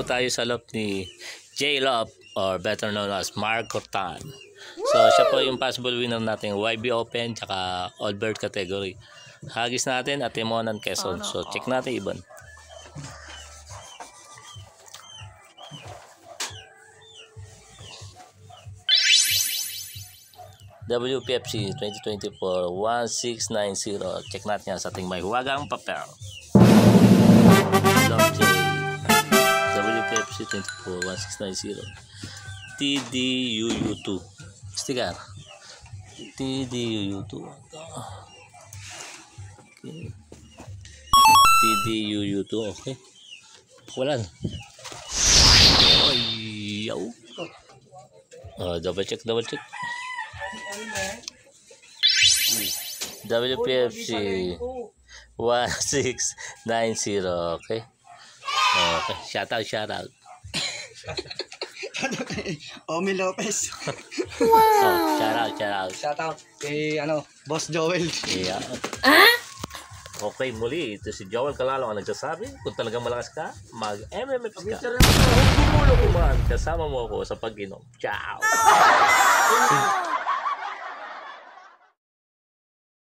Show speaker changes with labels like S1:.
S1: tayo sa loft ni J Love or better known as Mark Cortan. So siya po yung possible winner natin YB Open tsaka All Bird category. Hagis natin at Timonan Quezon. So check natin ibon. WPFC 2024 1690. Check natin yan sa ating may huwagang papel. Love J. WPFC 24 1690. TDUU2. Sticker. TDUU2. Okay. TDUU2. Okay. Wala na. Ay, yaw. Double check. WPFC 1690. Okay. Okay. Shout out.
S2: Omi Lopez.
S1: Wow. Shout out.
S2: Shout out kay Boss Joel.
S1: Yeah. Okay, muli ito si Joel Calalong ang nagsasabi, kung talagang malakas ka, mag-MMF ka. Kung kasama mo ako sa pag-inom. Ciao.